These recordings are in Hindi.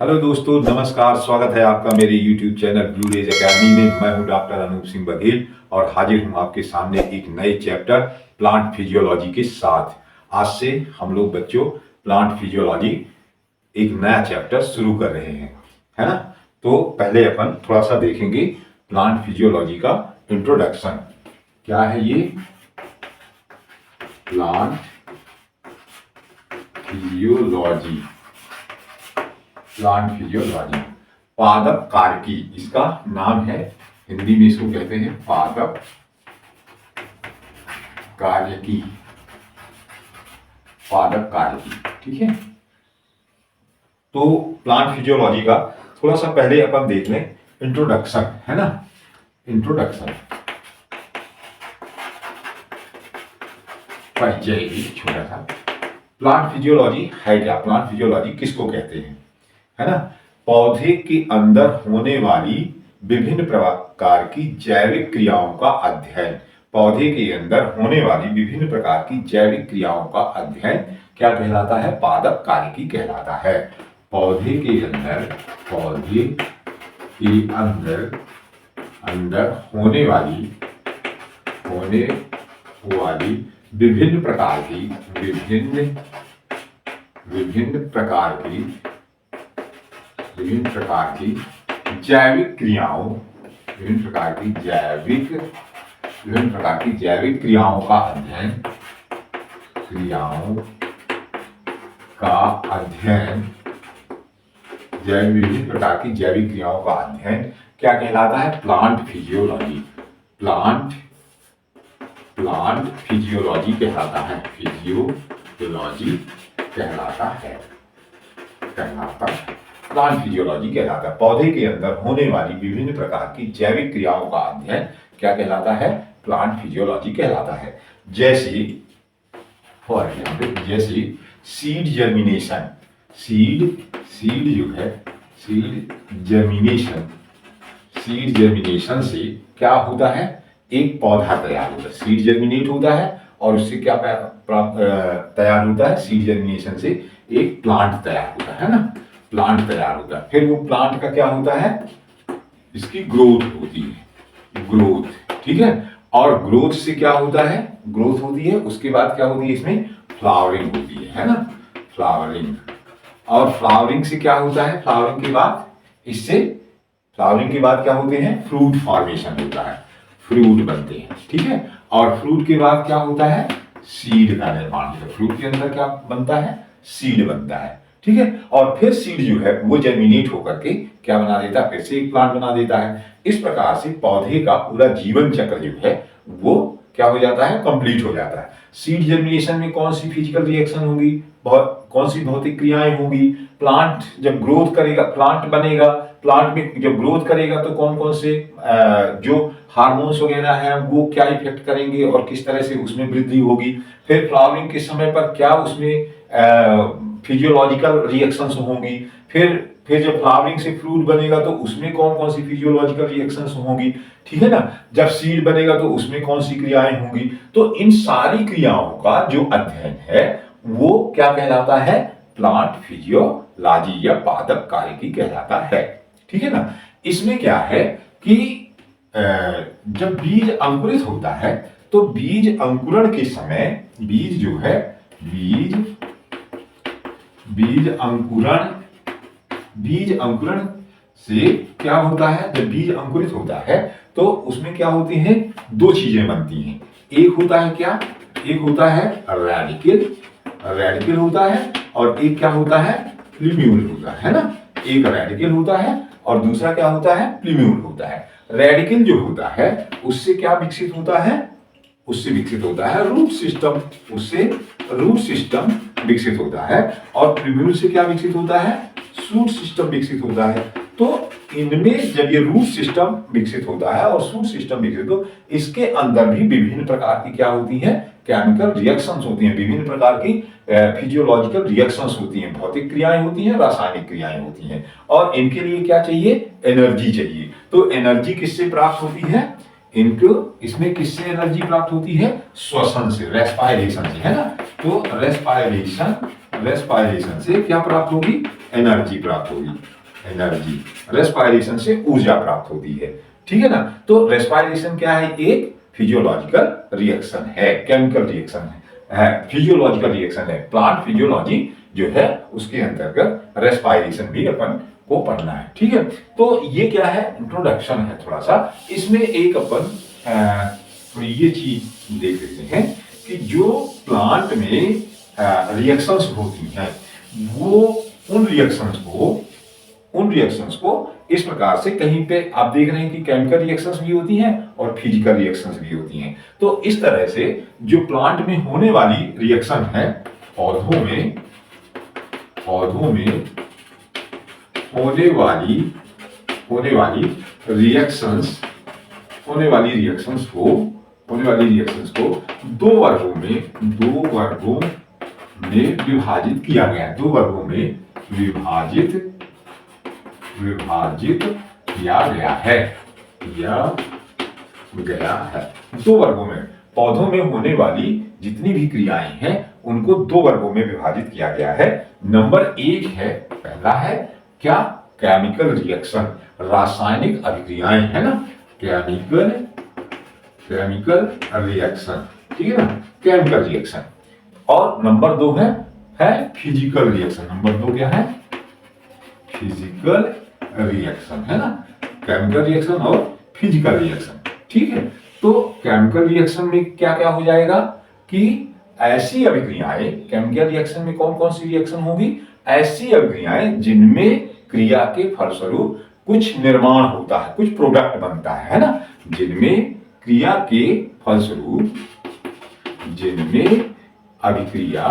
हेलो दोस्तों, नमस्कार। स्वागत है आपका मेरे YouTube channel blue rays academy में। मैं हूं डॉक्टर अनूप सिंह बघेल और हाजिर हूं आपके सामने एक नए चैप्टर प्लांट फिजियोलॉजी के साथ। आज से हम लोग बच्चों प्लांट फिजियोलॉजी एक नया चैप्टर शुरू कर रहे हैं, है ना। तो पहले अपन थोड़ा सा देखेंगे प्लांट फिजियोलॉजी का इंट्रोडक्शन। क्या है ये प्लांट फिजियोलॉजी? प्लांट फिजियोलॉजी पादप कारकी, इसका नाम है। हिंदी में इसको कहते हैं पादप कार्यकी। पादप कार्यकी, ठीक है। तो प्लांट फिजियोलॉजी का थोड़ा सा पहले अपन देख लें इंट्रोडक्शन, है ना। इंट्रोडक्शन, परिचय एक छोटा सा। प्लांट फिजियोलॉजी है क्या? प्लांट फिजियोलॉजी किसको कहते हैं, है ना। पौधे के अंदर होने वाली विभिन्न प्रकार की जैविक क्रियाओं का अध्ययन। पौधे के अंदर होने वाली विभिन्न प्रकार की जैविक क्रियाओं का अध्ययन क्या कहलाता है? पादप कार्यकी कहलाता है। पौधे के अंदर होने वाली विभिन्न प्रकार की जैविक क्रियाओं का अध्ययन क्या कहलाता है? Plant physiology. प्लांट फिजियोलॉजी कहलाता है। प्लांट फिजियोलॉजी कहलाता है। पौधे के अंदर होने वाली विभिन्न प्रकार की जैविक क्रियाओं का अध्ययन क्या कहलाता है? प्लांट फिजियोलॉजी कहलाता है। जैसे फॉर एग्जाम्पल, जैसे सीड जर्मिनेशन। सीड जर्मिनेशन से क्या होता है? एक पौधा तैयार होता है। सीड जर्मिनेट होता है और उससे क्या तैयार होता है? सीड जर्मिनेशन से एक प्लांट तैयार होता है ना। प्लांट तैयार होता है, फिर वो प्लांट का क्या होता है? इसकी ग्रोथ होती है, ठीक है। और ग्रोथ से क्या होता है? ग्रोथ होती है, उसके बाद क्या होती है? इसमें फ्लावरिंग होती है ना। फ्लावरिंग, और फ्लावरिंग से क्या होता है? फ्लावरिंग के बाद क्या होते हैं? फ्रूट फॉर्मेशन होता है, फ्रूट बनते हैं, ठीक है। और फ्रूट के बाद क्या होता है? सीड का निर्माण होता है। फ्रूट के अंदर क्या बनता है? सीड बनता है, ठीक है। और फिर सीड जो है वो जर्मिनेट होकर के क्या बना देता है? फिर से एक प्लांट बना देता है। इस प्रकार से पौधे का पूरा जीवन चक्र जो है वो क्या हो जाता है? कंप्लीट हो जाता है। सीड जर्मिनेशन में कौन सी फिजिकल रिएक्शन होगी, कौन सी भौतिक क्रियाएं होगी? प्लांट जब ग्रोथ करेगा, प्लांट बनेगा, प्लांट में जब ग्रोथ करेगा तो कौन कौन से जो हार्मोन्स वगैरह हैं वो क्या इफेक्ट करेंगे और किस तरह से उसमें वृद्धि होगी। फिर फ्लावरिंग के समय पर क्या उसमें फिजियोलॉजिकल रिएक्शंस होंगी। फिर जब फ्लावरिंग से फ्रूट बनेगा तो उसमें कौन कौन सी फिजियोलॉजिकल रिएक्शंस होंगी, ठीक है ना। जब सीड बनेगा तो उसमें कौन सी क्रियाएं होंगी। तो इन सारी क्रियाओं का जो अध्ययन है वो क्या कहलाता है? प्लांट फिजियोलॉजी या पादप कार्यकी कहलाता है, ठीक है ना। इसमें क्या है कि जब बीज अंकुरित होता है तो बीज अंकुरण के समय बीज अंकुरण से क्या होता है? जब बीज अंकुरित होता है तो उसमें क्या होती हैं? दो चीजें बनती हैं। एक होता है क्या? एक होता है रेडिकल होता है, और एक क्या होता है? प्लीम्यूल होता है ना। एक रेडिकल होता है और दूसरा क्या होता है? प्लीम्यूल होता है। रेडिकल जो होता है उससे क्या विकसित होता है? उससे विकसित होता है रूट सिस्टम विकसित होता है। और प्लीम्यूल से क्या विकसित होता है? शूट सिस्टम विकसित होता है। तो इनमें जब ये रूट सिस्टम विकसित होता है और शूट सिस्टम विकसित हो, इसके अंदर भी विभिन्न प्रकार की क्या होती है? केमिकल रिएक्शंस होती हैं, विभिन्न प्रकार की फिजियोलॉजिकल रिएक्शंस होती हैं, भौतिक क्रियाएं होती हैं, रासायनिक क्रियाएं होती हैं। और इनके लिए क्या चाहिए? एनर्जी चाहिए। तो एनर्जी किससे प्राप्त होती है? इसमें किससे एनर्जी प्राप्त होती है? श्वसन से, रेस्पायरेशन से, है ना। तो रेस्पायरेशन रेस्पायरेशन से क्या प्राप्त होगी, एनर्जी प्राप्त होगी, एनर्जी, रेस्पायरेशन से ऊर्जा प्राप्त होती है, ठीक है ना। तो रेस्पायरेशन क्या है, एक फिजियोलॉजिकल रिएक्शन है, केमिकल रिएक्शन है, फिजियोलॉजिकल रिएक्शन है, प्लांट फिजियोलॉजी जो है उसके अंतर्गत रेस्पायरेशन भी अपन को पढ़ना है, ठीक है। तो ये क्या है, इंट्रोडक्शन है थोड़ा सा, इसमें एक अपन तो ये चीज देख लेते हैं कि जो प्लांट में रिएक्शंस होती हैं वो उन रिएक्शंस को इस प्रकार से, कहीं पे आप देख रहे हैं कि केमिकल रिएक्शंस भी होती हैं और फिजिकल रिएक्शंस भी होती हैं। तो इस तरह से जो प्लांट में होने वाली रिएक्शन है, पौधों में होने वाली रिएक्शंस को दो वर्गों में विभाजित किया गया है, दो वर्गों में विभाजित किया गया है, दो वर्गों में। पौधों में होने वाली जितनी भी क्रियाएं हैं उनको दो वर्गों में विभाजित किया गया है। नंबर एक है, पहला है क्या, केमिकल रिएक्शन, रासायनिक अभिक्रियाएं, है ना, केमिकल रिएक्शन, ठीक है ना, केमिकल रिएक्शन। और नंबर दो है फिजिकल रिएक्शन। नंबर दो क्या है, फिजिकल रिएक्शन, है ना, केमिकल रिएक्शन और फिजिकल रिएक्शन, ठीक है। तो केमिकल रिएक्शन में क्या क्या हो जाएगा कि ऐसी अभिक्रियाएं, केमिकल रिएक्शन में कौन कौन सी रिएक्शन होगी, ऐसी अभिक्रियाएं जिनमें क्रिया के फलस्वरूप कुछ निर्माण होता है, कुछ प्रोडक्ट बनता है ना, जिनमें क्रिया के फलस्वरूप, जिनमें अभिक्रिया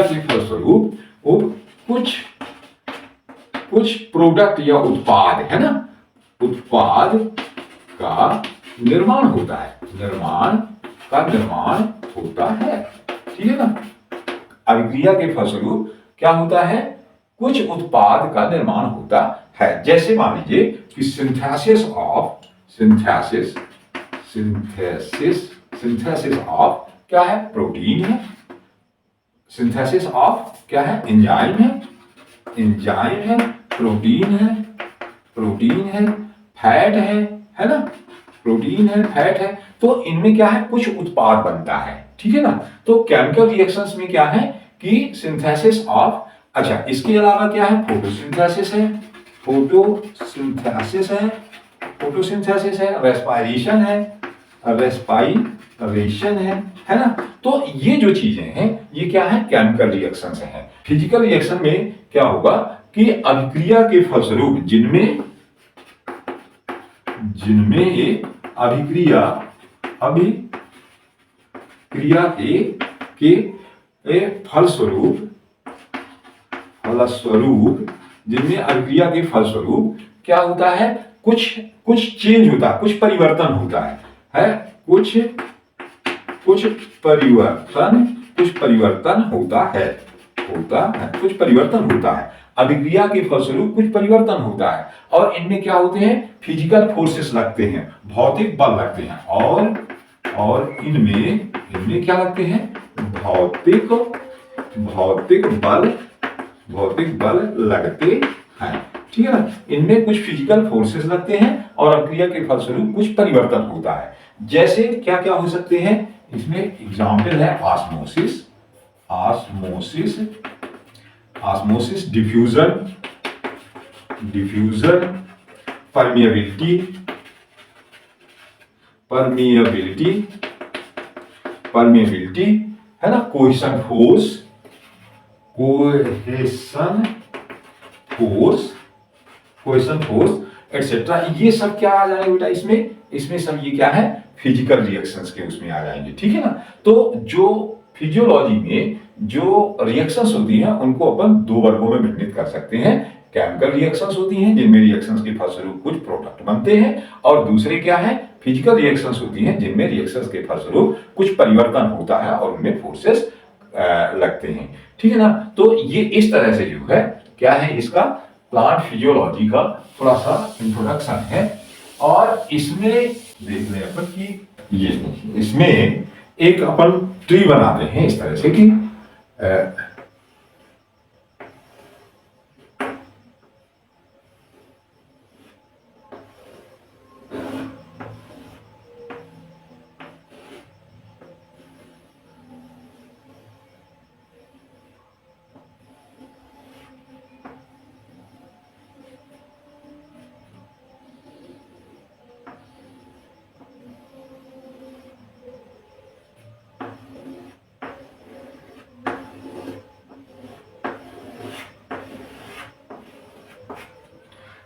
के फलस्वरूप कुछ प्रोडक्ट या उत्पाद, है ना, उत्पाद का निर्माण होता है, ठीक है ना। अभिक्रिया के फलस्वरूप क्या होता है, कुछ उत्पाद का निर्माण होता है। जैसे मान लीजिए कि सिंथेसिस ऑफ क्या है, प्रोटीन है, सिंथेसिस ऑफ क्या है, एंजाइम है, प्रोटीन है, फैट है ना, प्रोटीन है, फैट है। तो इनमें क्या है, कुछ उत्पाद बनता है, ठीक है ना। तो केमिकल रिएक्शंस में क्या है कि सिंथेसिस ऑफ, अच्छा इसके अलावा क्या है, फोटोसिंथेसिस है, रेस्पायरेशन है ना। तो ये जो चीजें हैं ये क्या है, केमिकल रिएक्शंस हैं। फिजिकल रिएक्शन में क्या होगा कि अभिक्रिया के फलस्वरूप, जिनमें अभिक्रिया के फलस्वरूप क्या होता है, कुछ चेंज होता है, कुछ परिवर्तन होता है, कुछ परिवर्तन होता है, अभिक्रिया के फलस्वरूप कुछ परिवर्तन होता है। और इनमें क्या होते हैं, फिजिकल फोर्सेस लगते हैं, भौतिक बल लगते हैं, और इनमें क्या लगते हैं, भौतिक बल लगते हैं, ठीक है ना। इनमें कुछ फिजिकल फोर्सेस लगते हैं और अभिक्रिया के फलस्वरूप कुछ परिवर्तन होता है। जैसे क्या क्या हो सकते हैं, इसमें एग्जाम्पल है ऑस्मोसिस, डिफ्यूजन, परमिएबिलिटी, है ना, कोहेशन फोर्स एटसेट्रा। ये सब क्या आ जाएगा बेटा, इसमें सब ये क्या है, फिजिकल रिएक्शंस के उसमें आ जाएंगे, ठीक है ना। तो जो फिजियोलॉजी में जो रिएक्शंस होती हैं उनको अपन दो वर्गों में विभाजित कर सकते हैं। केमिकल रिएक्शंस होती हैं जिनमें रिएक्शंस के फलस्वरूप कुछ प्रोडक्ट बनते हैं, और दूसरे क्या है, फिजिकल रिएक्शंस होती हैं जिनमें रिएक्शंस के फलस्वरूप कुछ परिवर्तन होता है और उनमें फोर्सेस लगते हैं, ठीक है ना। तो ये इस तरह से जो है क्या है, इसका प्लांट फिजियोलॉजी का थोड़ा सा इंट्रोडक्शन है। और इसमें देख रहे हैं अपन कि ये इसमें एक अपन ट्री बनाते हैं इस तरह से कि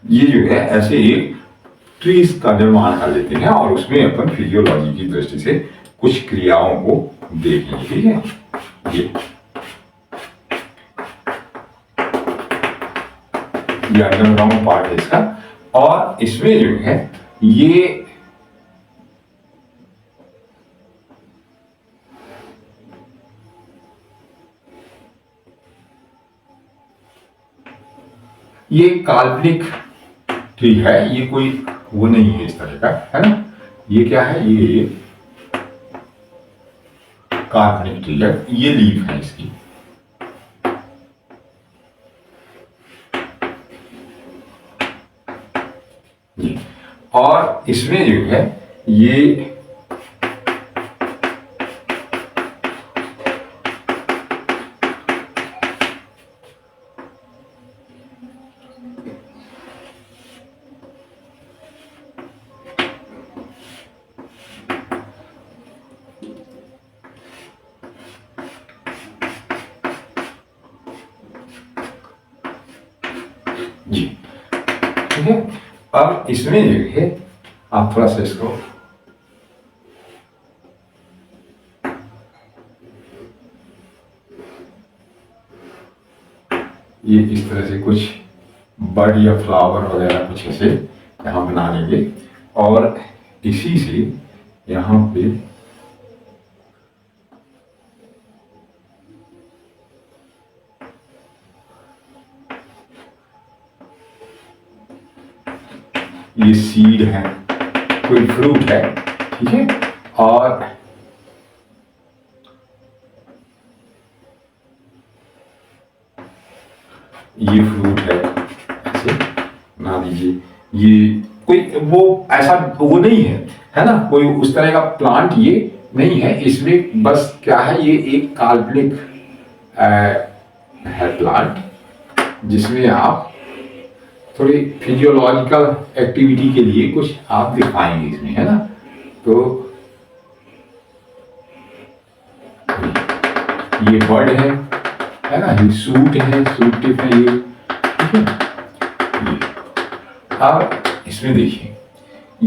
ये जो है ऐसे एक ट्रीज का निर्माण कर लेते हैं और उसमें अपन फिजियोलॉजी की दृष्टि से कुछ क्रियाओं को देखेंगे। ठीक है, ये अंडरग्राउंड पार्ट है इसका, और इसमें जो है ये काल्पनिक ट्री है, ये कोई वो नहीं है इस तरह का, है ना। ये क्या है, ये काल्पनिक ट्री है, ये लीफ है इसकी। और इसमें जो है ये जी, ठीक है। अब इसमें जो है आप थोड़ा सा इसको ये इस तरह से कुछ बर्ड या फ्लावर वगैरह कुछ ऐसे यहाँ बना लेंगे और इसी से यहाँ पे ये सीड है, कोई फ्रूट है, ठीक है। और ये फ्रूट है, ऐसे बना दीजिए। ये कोई वो ऐसा वो नहीं है ना, कोई उस तरह का प्लांट ये नहीं है। इसमें बस क्या है, ये एक काल्पनिक है प्लांट, जिसमें आप थोड़ी फिजियोलॉजिकल एक्टिविटी के लिए कुछ आप दिखाएंगे इसमें, है ना। तो ये बर्ड है ना, ये सूट है, सूट टिप है ये, ठीक है। अब इसमें देखिए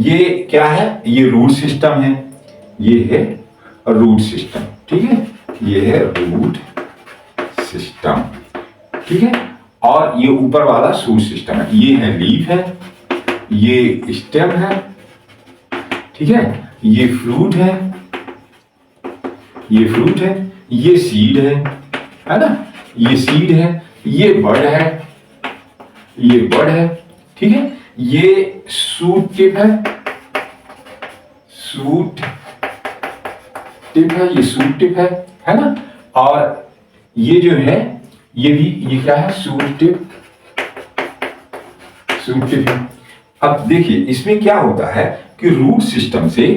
ये क्या है, ये रूट सिस्टम है, ये है रूट सिस्टम, ठीक है। ये है रूट सिस्टम, ठीक है। और ये ऊपर वाला शूट सिस्टम है, ये है लीफ है, ये स्टेम है, ठीक है। ये फ्रूट है, ये फ्रूट है, ये सीड है ना, ये सीड है, ये बर्ड है, ये बर्ड है, ठीक है। ये शूट टिप है, शूट टिप है, ये शूट टिप है ना। और ये जो है ये भी, ये क्या है, शूट टिप, शूट टिप है। अब देखिए इसमें क्या होता है कि रूट सिस्टम से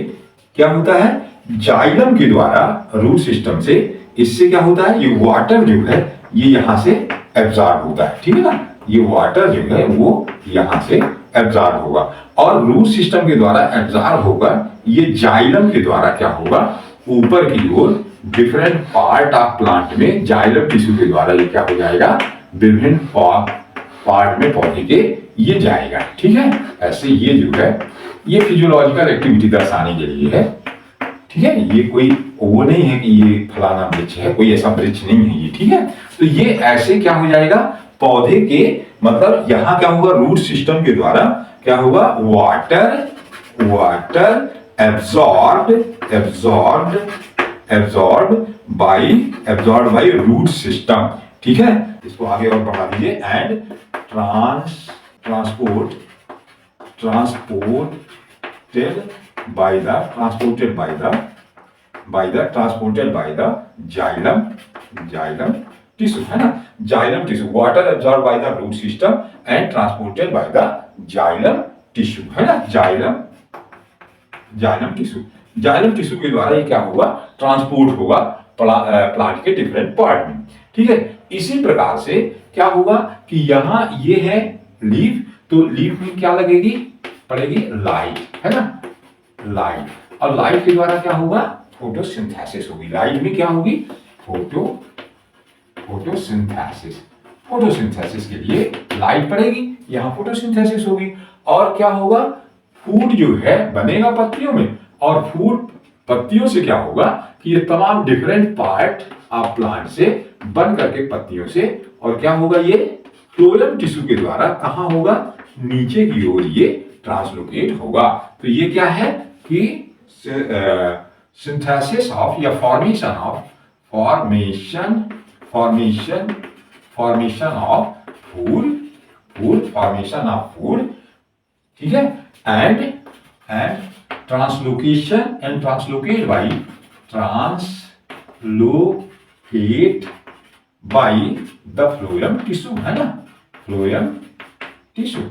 क्या होता है, जाइलम के द्वारा रूट सिस्टम से इससे क्या होता है, ये वाटर जो है ये यहां से एब्जॉर्ब होता है, ठीक है ना। ये वाटर जो है वो यहां से एब्जॉर्ब होगा और रूट सिस्टम के द्वारा एब्जॉर्ब होगा। ये जाइलम के द्वारा क्या होगा, ऊपर की ओर डिफरेंट पार्ट ऑफ प्लांट में जाइलम टिश्यू के द्वारा ये क्या हो जाएगा, विभिन्न पार्ट में पौधे के ये जाएगा, ठीक है। ऐसे ये जो है ये फिजियोलॉजिकल एक्टिविटी दर्शाने के लिए है, ठीक है। ये कोई वो नहीं है कि ये फलाना वृक्ष है, कोई ऐसा वृक्ष नहीं है ये, ठीक है। तो ये ऐसे क्या हो जाएगा, पौधे के मतलब यहां क्या होगा, रूट सिस्टम के द्वारा क्या होगा, water absorbed by root system, ठीक है। इसको आगे और बढ़ा दीजिए, and transport transported by the xylem tissue, है ना, xylem tissue, water absorbed by the root system and transported by the xylem tissue, है ना, xylem टिश्यू के द्वारा ये क्या होगा, ट्रांसपोर्ट होगा प्लांट के डिफरेंट पार्ट में, ठीक है। इसी प्रकार से क्या होगा कि यहाँ ये है लीफ, तो लीफ में क्या लगेगी, पड़ेगी लाइट, है ना, लाइट, और लाइट के द्वारा क्या होगा, फोटोसिंथेसिस होगी। लाइट में क्या होगी, फोटोसिंथेसिस के लिए लाइट पड़ेगी, यहाँ फोटोसिंथेसिस होगी, और क्या होगा, फूड जो है बनेगा पत्तियों में, और फूड पत्तियों से क्या होगा कि ये तमाम डिफरेंट पार्ट ऑफ प्लांट से बन करके पत्तियों से, और क्या होगा, ये फ्लोएम टिश्यू के द्वारा कहाँ होगा, नीचे की ओर ये ट्रांसलोकेट होगा। तो ये क्या है कि सिंथेसिस ऑफ या फॉर्मेशन ऑफ फूड, ठीक है, and translocate by the phloem tissue, है ना, phloem tissue,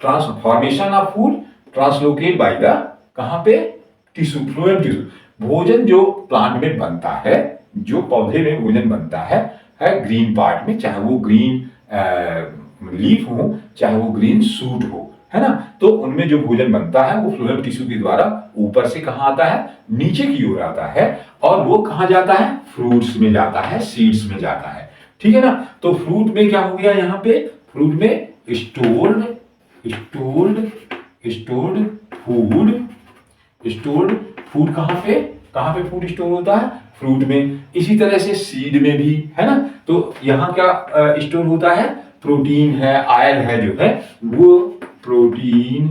transformation of food translocate by the, कहां पे, टिश्यू, फ्लोएम टिश्यू। भोजन जो प्लांट में बनता है, जो पौधे में भोजन बनता है ग्रीन पार्ट में, चाहे वो ग्रीन लीफ हो, चाहे वो ग्रीन सूट हो, है ना, तो उनमें जो भोजन बनता है वो फ्लोएम टिश्यू के द्वारा ऊपर से कहां आता है, नीचे की ओर आता है, और वो कहां जाता है, फ्रूट्स में जाता है, सीड्स में जाता है, ठीक है ना। तो फ्रूट में क्या हो गया, यहाँ पे फ्रूट में स्टोर्ड फूड, कहां पे फूड स्टोर होता है, फ्रूट में। इसी तरह से सीड में भी, है ना, तो यहाँ क्या स्टोर होता है, प्रोटीन है, आयल है, जो है वो प्रोटीन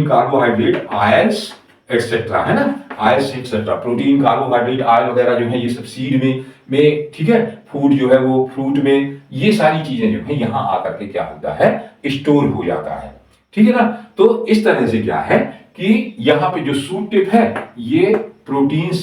कार्बोहाइड्रेट आयल्स एक्सेट्रा, है ना, oils etcetera, protein carbohydrate oil वगैरह जो है ये सब सीड में ठीक है, फूड जो है वो फ्रूट में, ये सारी चीजें जो है यहाँ आकर के क्या होता है, स्टोर हो जाता है, ठीक है ना। तो इस तरह से क्या है कि यहाँ पे जो सूट टिप है ये प्रोटीन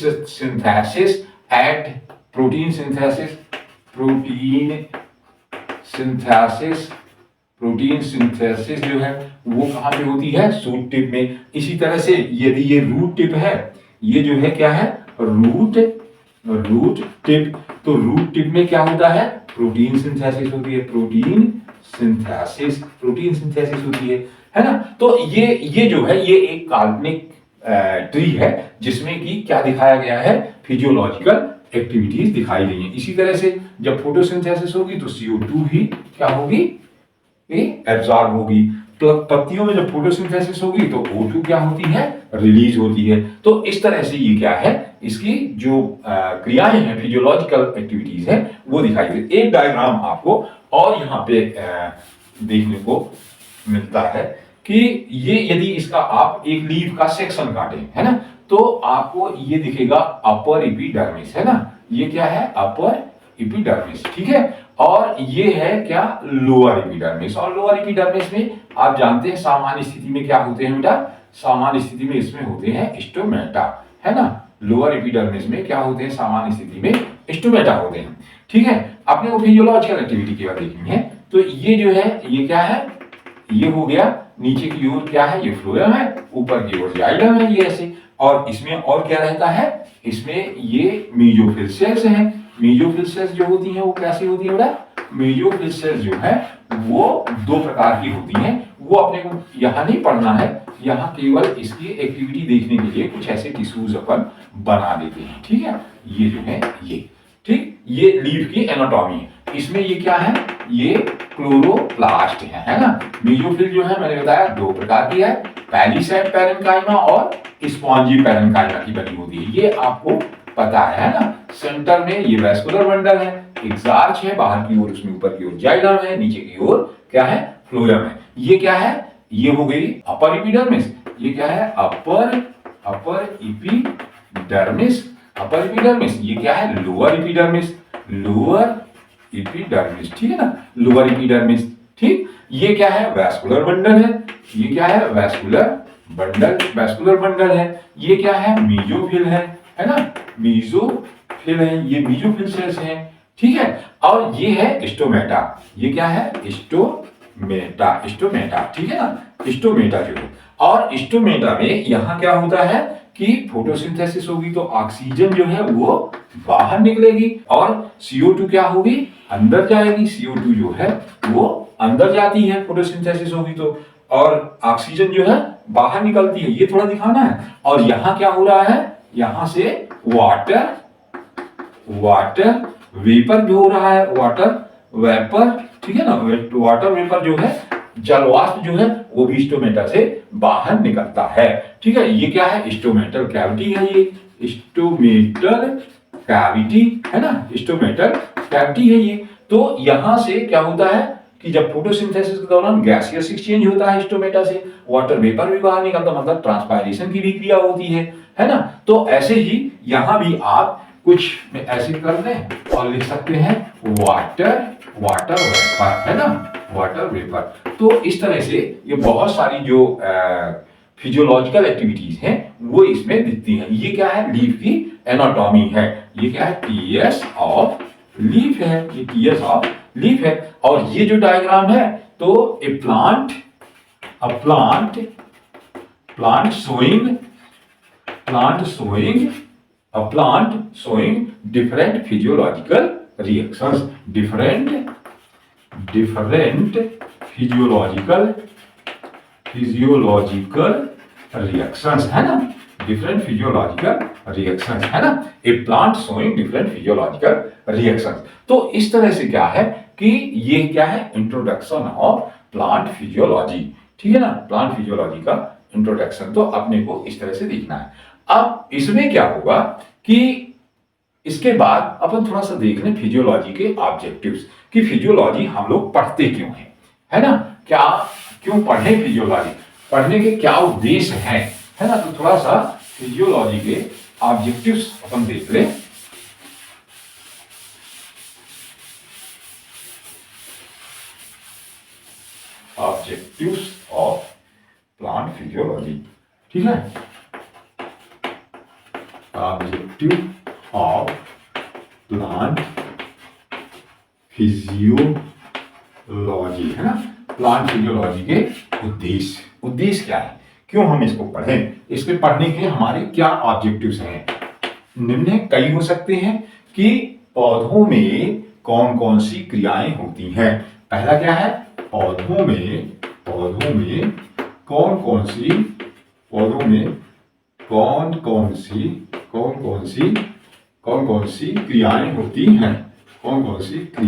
सिंथेसिस जो है वो कहाँ पे होती है, सूट टिप में। इसी तरह से यदि ये रूट टिप है, ये जो है क्या है, रूट टिप, तो रूट टिप में क्या होता है, प्रोटीन सिंथेसिस होती है, प्रोटीन सिंथेसिस होती है ना। तो ये जो है ये एक काल्पनिक ट्री है जिसमें कि क्या दिखाया गया है, फिजियोलॉजिकल एक्टिविटीज दिखाई गई हैं। इसी तरह से जब फोटोसिंथेसिस होगी तो CO2 ही क्या होगी, एब्जॉर्ब होगी। तो पत्तियों में जब फोटोसिंथेसिस होगी तो O2 क्या होती है, रिलीज होती है। तो इस तरह से ये क्या है, इसकी जो क्रियाएं हैं, फिजियोलॉजिकल एक्टिविटीज हैं, वो दिखाई गई। एक डायग्राम आपको और यहाँ पे देखने को मिलता है कि ये यदि इसका आप एक लीफ का सेक्शन काटें, है ना, तो आपको ये दिखेगा अपर एपिडर्मिस, है ना, ये क्या है, अपर एपिडर्मिस, ठीक है, और ये है क्या, लोअर एपिडर्मिस। और लोअर एपिडर्मिस में आप जानते हैं सामान्य स्थिति में क्या होते हैं बेटा, सामान्य स्थिति में इसमें होते हैं स्टोमेटा, है ना, लोअर एपिडर्मिस में क्या होते हैं, सामान्य स्थिति में स्टोमेटा होते हैं, ठीक है। आपने वो फिजियोलॉजिकल एक्टिविटी की बात देखनी है। तो ये जो है ये क्या है, ये हो गया, नीचे की ओर क्या है, ये फ्लोएम है, ऊपर की ओर जाइलम है, ये ऐसे। और इसमें और क्या रहता है, इसमें ये मेसोफिल सेल्स हैं। मेसोफिल सेल्स जो होती हैं वो कैसी होती है बेटा, मेसोफिल सेल्स जो है वो दो प्रकार की होती हैं। वो अपने को यहाँ नहीं पढ़ना है, यहाँ केवल इसकी एक्टिविटी देखने के लिए कुछ ऐसे टिश्यूज अपन बना देते हैं, ठीक है। ये जो है ये, ठीक, ये लीफ की एनाटॉमी है। इसमें ये क्या है, ये क्लोरोप्लास्ट है ना। मेसोफिल जो है मैंने बताया दो प्रकार की है, पैलिसेड पैरेन्काइमा और स्पॉन्जी पैरेन्काइमा की बनी होती है, ये आपको पता है ना। सेंटर में ये वैस्कुलर बंडल है, एग्जार्च है, बाहर की ओर उसमें ऊपर की ओर जाइलम है, नीचे की ओर क्या है, फ्लोएम है। ये क्या है, ये हो गई अपर एपिडर्मिस। ये क्या है, अपर एपिडर्मिस। ये क्या है, लोअर एपिडर्मिस। लोअर एपिडर्मिस, ठीक है ना, लोअर एपिडर्मिस। ठीक, ये क्या है, वैस्कुलर बंडल है। ये क्या है, वैस्कुलर बंडल, वैस्कुलर बंडल है। ये क्या है, मीजोफिल है ना, मीजोफिल है, ये मीजोफिल सेल्स है। ठीक है, और ये है स्टोमेटा। ये क्या है, स्टोमेटा, स्टोमेटा, ठीक है ना, स्टोमेटा जो है। और स्टोमेटा में यहाँ क्या होता है कि फोटोसिंथेसिस होगी तो ऑक्सीजन जो है वो बाहर निकलेगी और CO2 क्या होगी, अंदर जाएगी। CO2 जो है वो अंदर जाती है, फोटोसिंथेसिस होगी तो, और ऑक्सीजन जो है बाहर निकलती है। ये थोड़ा दिखाना है। और यहाँ क्या हो रहा है, यहाँ से वाटर वेपर जो हो रहा है, वाटर वेपर, ठीक है ना, वाटर वेपर जो है, जलवाष्प जो है वो भी स्टोमेटा से बाहर निकलता है। ठीक है, ये क्या है, स्टोमेटल कैविटी है, ये स्टोमेटल कैविटी है ना, स्टोमेटल कैविटी है ये। तो यहां से क्या होता है कि जब फोटोसिंथेसिस के दौरान गैसियस एक्सचेंज होता है स्टोमेटा से, वाटर वेपर भी बाहर निकलता, मतलब ट्रांसपायरेशन की भी क्रिया होती है ना। तो ऐसे ही यहां भी आप कुछ में ऐसे कर दें और लिख सकते हैं वाटर वेपर, है ना, वाटर वेपर। तो इस तरह से ये बहुत सारी जो फिजियोलॉजिकल एक्टिविटीज हैं वो इसमें दिखती हैं। ये क्या है, लीफ की एनाटॉमी है। ये क्या है, टीएस ऑफ लीफ है, ये टीएस ऑफ लीफ है। और ये जो डायग्राम है, तो ए plant showing different physiological reactions, different physiological reactions, है ना, different physiological reactions, है ना, a plant showing different physiological reactions। तो इस तरह से क्या है कि ये क्या है, इंट्रोडक्शन ऑफ प्लांट फिजियोलॉजी, ठीक है ना, प्लांट फिजियोलॉजी का इंट्रोडक्शन। तो अपने को इस तरह से देखना है। अब इसमें क्या होगा कि इसके बाद अपन थोड़ा सा देख लें फिजियोलॉजी के ऑब्जेक्टिव्स, कि फिजियोलॉजी हम लोग पढ़ते क्यों हैं, है ना, क्या क्यों पढ़े, फिजियोलॉजी पढ़ने के क्या उद्देश्य हैं, है ना। तो थोड़ा सा फिजियोलॉजी के ऑब्जेक्टिव्स अपन देख लें। ऑब्जेक्टिव्स ऑफ प्लांट फिजियोलॉजी, ठीक है, ऑब्जेक्टिव ऑफ प्लांट फिजियोलॉजी, है ना, प्लांट फिजियोलॉजी के उद्देश्य क्या है, क्यों हम इसको पढ़ें, इसके पढ़ने के हमारे क्या ऑब्जेक्टिव्स हैं। निम्न कई हो सकते हैं कि पौधों में कौन कौन सी क्रियाएं होती हैं। पहला क्या है, पौधों में कौन कौन सी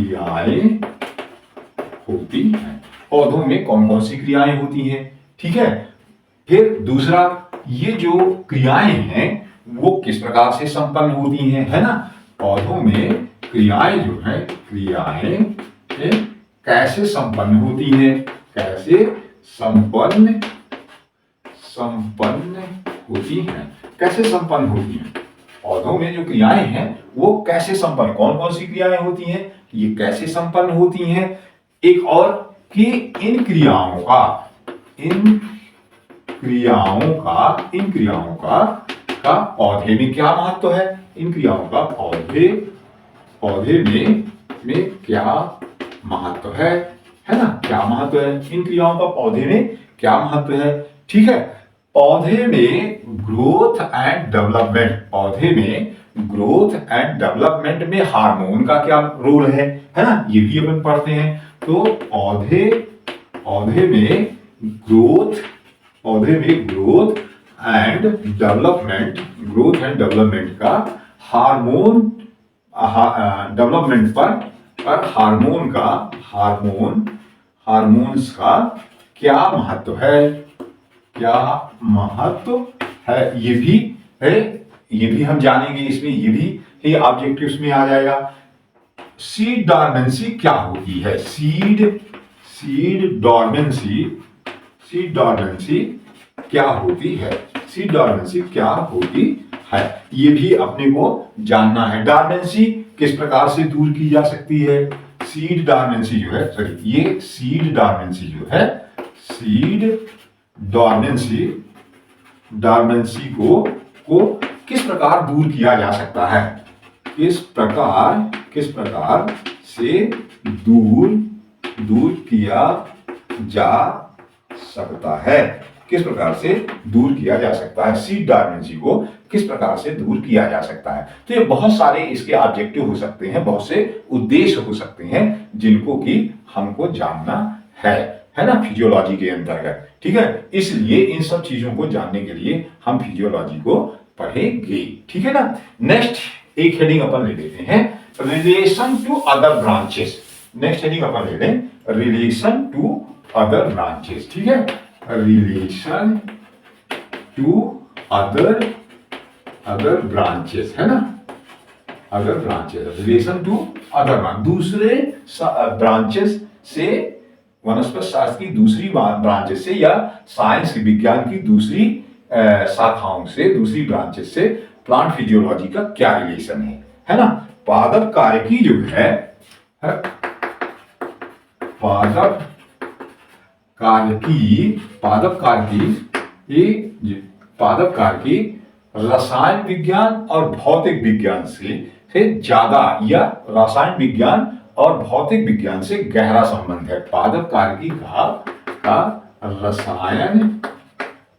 क्रियाएं होती हैं, पौधों में कौन कौन सी क्रियाएं होती हैं, ठीक है। फिर दूसरा, ये जो क्रियाएं हैं वो किस प्रकार से संपन्न होती हैं, है ना, पौधों में क्रियाएं जो है, क्रियाएं कैसे संपन्न होती हैं, कैसे संपन्न होती हैं, पौधों में जो क्रियाएं हैं वो कैसे संपन्न, कौन कौन सी क्रियाएं होती हैं, ये कैसे संपन्न होती हैं। एक और कि इन क्रियाओं का पौधे में क्या महत्व है, इन क्रियाओं का पौधे में क्या महत्व है ना, क्या महत्व है, इन क्रियाओं का पौधे में क्या महत्व है, ठीक है। पौधे में ग्रोथ एंड डेवलपमेंट में हार्मोन का क्या रोल है ना, ये भी अपन पढ़ते हैं। तो पौधे में ग्रोथ एंड डेवलपमेंट का डेवलपमेंट पर हार्मोन्स का क्या महत्व है, ये भी हम जानेंगे। इसमें ये भी ऑब्जेक्टिव्स में आ जाएगा। सीड डॉर्मेंसी क्या होती है, सीड डॉर्मेंसी क्या होती है, ये भी अपने को जानना है। डॉर्मेंसी किस प्रकार से दूर की जा सकती है, सीड डॉर्मेंसी जो है, सॉरी, ये सीड डॉर्मेंसी जो है, सीड डॉर्मेंसी, डॉर्मेंसी को किस प्रकार दूर किया जा सकता है, किस प्रकार से दूर किया जा सकता है, किस प्रकार से दूर किया जा सकता है, सीड डॉर्मेंसी को किस प्रकार से दूर किया जा सकता है। तो ये बहुत सारे इसके ऑब्जेक्टिव हो सकते हैं, बहुत से उद्देश्य हो सकते हैं जिनको कि हमको जानना है ना, फिजियोलॉजी के अंतर्गत। ठीक है, इसलिए इन सब चीजों को जानने के लिए हम फिजियोलॉजी को पढ़ेंगे। ठीक है ना। नेक्स्ट एक हेडिंग अपन ले लेते हैं, relation to other branches. Next heading अपन ले लें, रिलेशन टू अदर ब्रांचेस। ठीक है, रिलेशन टू अदर ब्रांचेस, है ना, other branches, relation to other branch, दूसरे ब्रांचेस से, वनस्पति शास्त्र की दूसरी ब्रांचेस से, या साइंस की, विज्ञान की दूसरी शाखाओं से, दूसरी ब्रांचेस से प्लांट फिजियोलॉजी का क्या रिलेशन है ना। पादप कार्यकी जो है पादप कार्यकी रसायन विज्ञान और भौतिक विज्ञान से ज्यादा, या रसायन विज्ञान और भौतिक विज्ञान से गहरा संबंध है। पादप कार्यकी का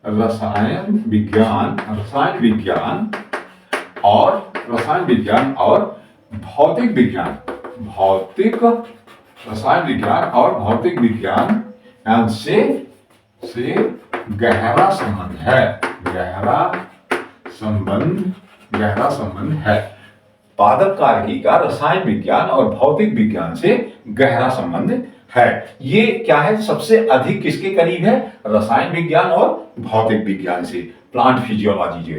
रसायन विज्ञान और भौतिक विज्ञान, रसायन विज्ञान और भौतिक विज्ञान से गहरा संबंध है। पादप कार्यकी का रसायन विज्ञान और भौतिक विज्ञान से गहरा संबंध है। ये क्या है, सबसे अधिक किसके करीब है, रसायन विज्ञान और भौतिक विज्ञान से, प्लांट फिजियोलॉजी जो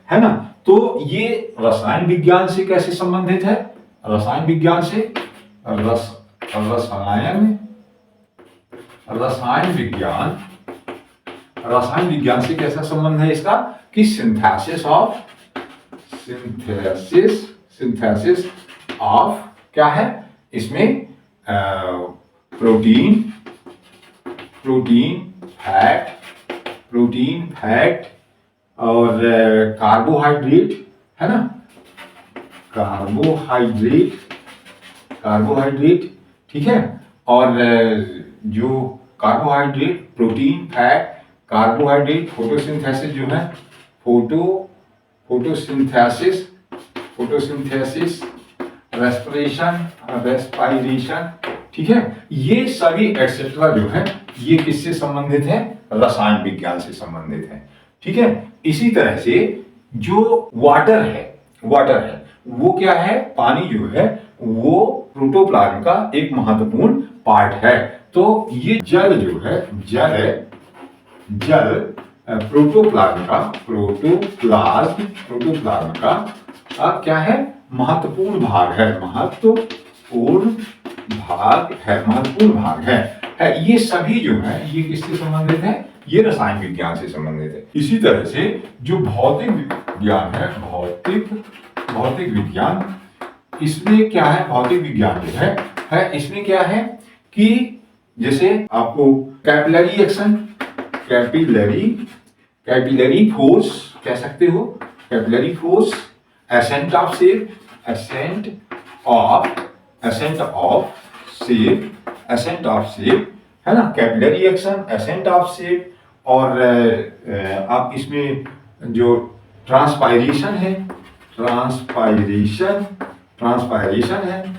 है ना। तो ये रसायन विज्ञान से कैसे संबंधित है, रसायन विज्ञान से, रसायन विज्ञान से कैसा संबंध है इसका, कि सिंथेसिस ऑफ क्या है इसमें, प्रोटीन फैट और कार्बोहाइड्रेट, है ना, कार्बोहाइड्रेट। ठीक है, और जो carbohydrate, protein, fat, carbohydrate, photosynthesis जो है, फोटोसिंथेसिस, रेस्पिरेशन, ठीक है, ये सभी एक्सेट्रा जो है ये किससे संबंधित है, रसायन विज्ञान से संबंधित है। ठीक है, इसी तरह से जो वाटर है वो क्या है, पानी जो है वो प्रोटोप्लाज्म का एक महत्वपूर्ण पार्ट है। तो ये जल जो है, जल प्रोटोप्लाज्म का क्या है, महत्वपूर्ण भाग है। ये सभी जो है ये किससे संबंधित है, ये रसायन विज्ञान से संबंधित है। इसी तरह से जो भौतिक विज्ञान है, भौतिक विज्ञान, इसमें क्या है, भौतिक विज्ञान जो है इसमें क्या है कि जैसे आपको कैपिलरी एक्शन, कैपिलरी फोर्स कह सकते हो, capillary force, ascent of shape, है ना, capillary action, ascent of shape, और आप इसमें जो ट्रांसपायरेशन है,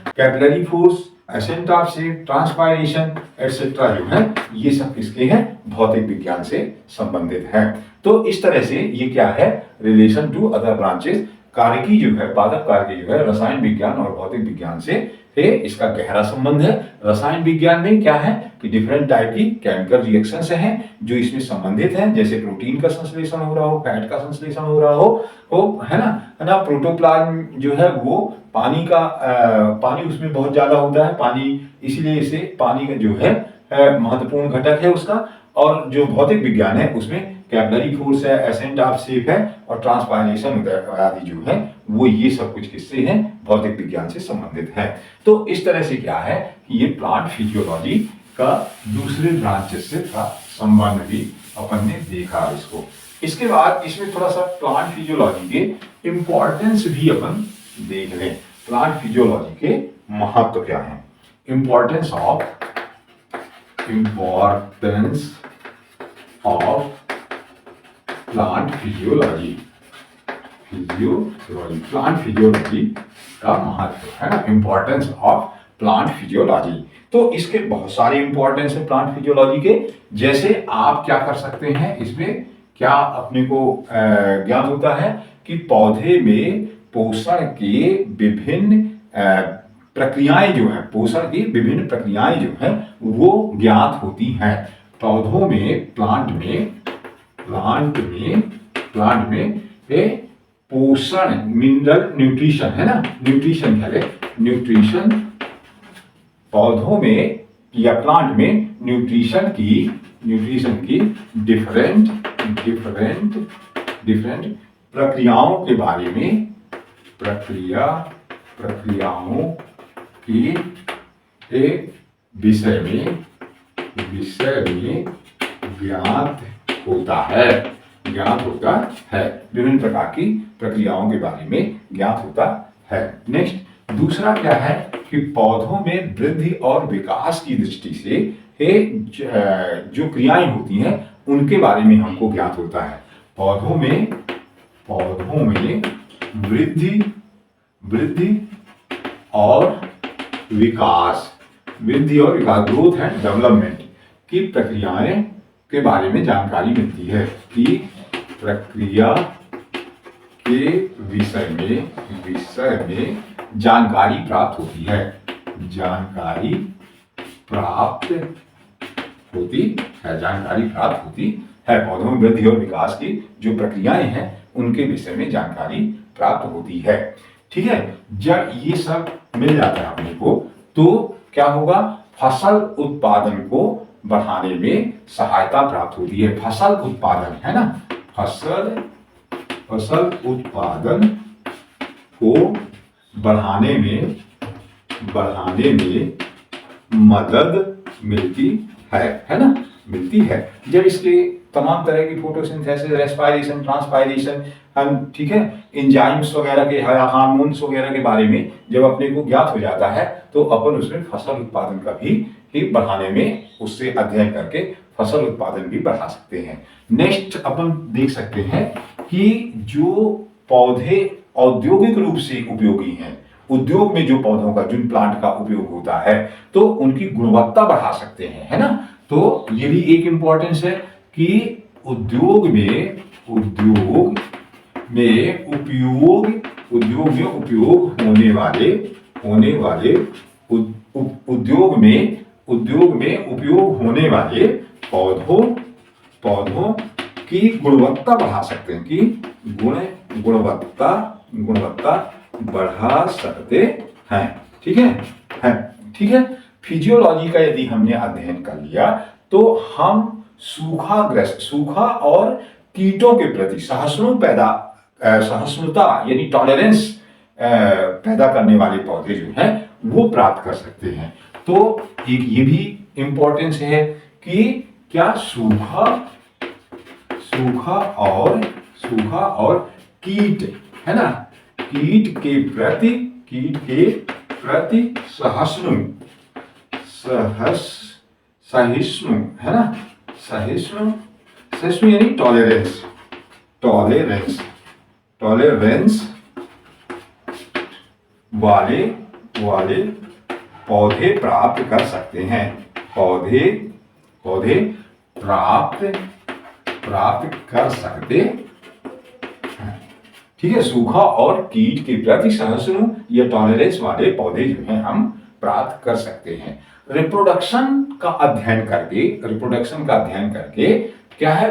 capillary force, ascent of shape, transpiration etcetera जो है ये सब किसके हैं, भौतिक विज्ञान से संबंधित है। तो इस तरह से ये क्या है, रिलेशन टू अदर ब्रांचेस, कार्यकी जो है, पादप कार्यकी जो है रसायन विज्ञान और भौतिक विज्ञान से इसका गहरा संबंध है। रसायन विज्ञान में क्या है कि डिफरेंट टाइप की केमिकल रिएक्शंस हैं जो इसमें संबंधित हैं, जैसे प्रोटीन का संश्लेषण हो रहा हो, फैट का संश्लेषण हो रहा हो, है ना। प्रोटोप्लाज्म जो है वो पानी उसमें बहुत ज्यादा होता है, पानी, इसलिए इसे पानी का जो है महत्वपूर्ण घटक है उसका। और जो भौतिक विज्ञान है उसमें कैपिलरी फोर्स है, एसेंट ऑफ शेप है, और ट्रांसपायरेशन आदि जो है वो ये सब कुछ किससे हैं, भौतिक विज्ञान से संबंधित है। तो इस तरह से क्या है ये प्लांट फिजियोलॉजी का दूसरे ब्रांचेस से था संबंध भी अपन ने देखा इसको। इसके बाद इसमें थोड़ा सा प्लांट फिजियोलॉजी के इंपॉर्टेंस भी अपन देख लें। प्लांट फिजियोलॉजी के महत्व क्या है? Importance of plant physiology plant physiology का महत्व है ना, इंपॉर्टेंस ऑफ प्लांट फिजियोलॉजी। तो इसके बहुत सारे इंपॉर्टेंस है प्लांट फिजियोलॉजी के। जैसे आप क्या कर सकते हैं, इसमें क्या अपने को ज्ञात होता है कि पौधे में पोषण के विभिन्न प्रक्रियाएं जो है, पोषण की विभिन्न प्रक्रियाएं जो है वो ज्ञात होती हैं। पौधों में प्लांट में पोषण, मिनरल न्यूट्रिशन है ना, न्यूट्रिशन है, न्यूट्रिशन पौधों में या प्लांट में न्यूट्रिशन की डिफरेंट प्रक्रियाओं के बारे में, प्रक्रियाओं के विषय में ज्ञात होता है। विभिन्न प्रकार की प्रक्रियाओं के बारे में ज्ञात होता है। नेक्स्ट दूसरा क्या है कि पौधों में वृद्धि और विकास की दृष्टि से जो क्रियाएं होती हैं उनके बारे में हमको ज्ञात होता है। पौधों में वृद्धि और विकास, ग्रोथ एंड डेवलपमेंट की प्रक्रियाएं के बारे में जानकारी मिलती है, कि प्रक्रिया के विषय में जानकारी प्राप्त होती है, जानकारी प्राप्त होती है। पौधों में वृद्धि और विकास की जो प्रक्रियाएं हैं उनके विषय में जानकारी प्राप्त होती है। ठीक है, जब ये सब मिल जाता है अपने को तो क्या होगा, फसल उत्पादन को बढ़ाने में सहायता प्राप्त होती है। फसल उत्पादन है ना, फसल उत्पादन को बढ़ाने में मदद मिलती है ना, मिलती है। जब इसके तमाम तरह की फोटोसिंथेसिस, रेस्पिरेशन, ट्रांसपायरेशन, ठीक है, एंजाइम्स वगैरह के, हार्मोन्स वगैरह के बारे में जब अपने को ज्ञात हो जाता है तो अपन उसमें फसल उत्पादन का भी बढ़ाने में उससे अध्ययन करके फसल उत्पादन भी बढ़ा सकते हैं। नेक्स्ट अपन देख सकते हैं कि जो पौधे औद्योगिक रूप से उपयोगी हैं, उद्योग में जो पौधों का, जिन प्लांट का उपयोग होता है तो उनकी गुणवत्ता बढ़ा सकते हैं, है ना। तो ये भी एक इंपॉर्टेंस है कि उद्योग में उपयोग होने वाले पौधों की गुणवत्ता बढ़ा सकते हैं, कि गुणवत्ता बढ़ा सकते हैं। ठीक है। फिजियोलॉजी का यदि हमने अध्ययन कर लिया तो हम सूखा और कीटों के प्रति सहिष्णुता यानी टॉलरेंस पैदा करने वाले पौधे जो हैं वो प्राप्त कर सकते हैं। तो एक ये भी इंपॉर्टेंस है कि क्या सूखा और कीट है ना, कीट के प्रति सहिष्णु है ना, सहिष्णु यानी टॉलरेंस वाले पौधे प्राप्त कर सकते हैं। पौधे प्राप्त कर सकते हैं। ठीक है, सूखा और कीट के प्रति सहिष्णु या टॉलरेंस वाले पौधे जो हैं हम प्राप्त कर सकते हैं। रिप्रोडक्शन का अध्ययन करके क्या है,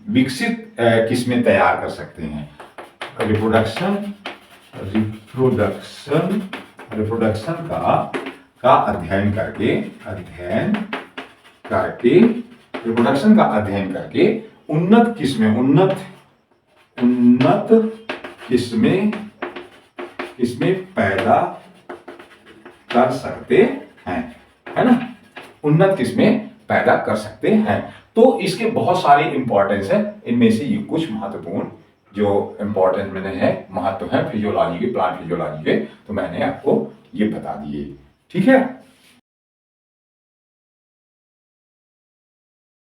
विकसित किस्में तैयार कर सकते हैं। रिप्रोडक्शन का अध्ययन करके उन्नत किस्में पैदा कर सकते हैं, है ना, उन्नत किस्में पैदा कर सकते हैं। तो इसके बहुत सारे इंपॉर्टेंस है, इनमें से ये कुछ महत्वपूर्ण जो इंपॉर्टेंस मैंने है, महत्व है फिजियोलॉजी के, प्लांट फिजियोलॉजी के, तो मैंने आपको ये बता दिए। ठीक है।